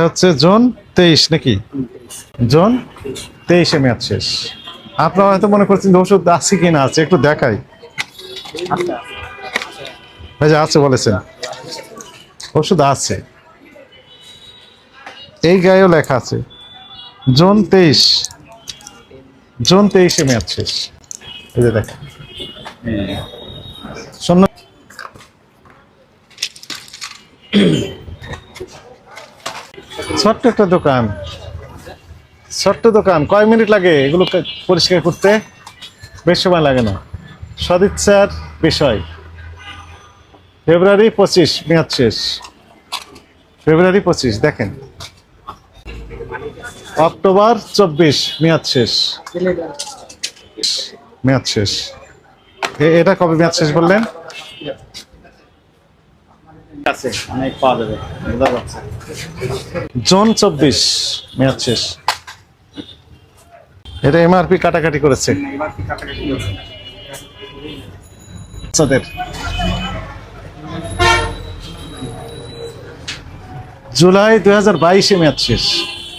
হচ্ছে জুন 23 নাকি? জুন 23-এ মেয়াদ শেষ। আপনারা হয়তো মনে করছেন যে ওষুধ আছে কিনা, আছে একটু দেখাই। ভাই যে আছে বলেছেন, ওষুধ আছে, এই গায়েও লেখা আছে জুন 23, জুন 23-এ মেয়াদ শেষ। এই যে দেখেন শূন্য। ছোট্ট একটা দোকান, ছোট্ট দোকান, কয় মিনিট লাগে এগুলো পরিষ্কার করতে? বেশ সময় লাগে না, সদিচ্ছার বিষয়। ফেব্রুয়ারি 25 মেয়াদ শেষ, ফেব্রুয়ারি 25 দেখেন। অক্টোবর 24 মেয়াদ শেষ, মেয়াদ শেষ। এটা কবে মেয়াদ শেষ বললেন? জুন 24 মেয়াদ শেষ। এটা এমআরপি কাটাকাটি করেছে জুলাই 2022-এ মেয়াদ শেষ।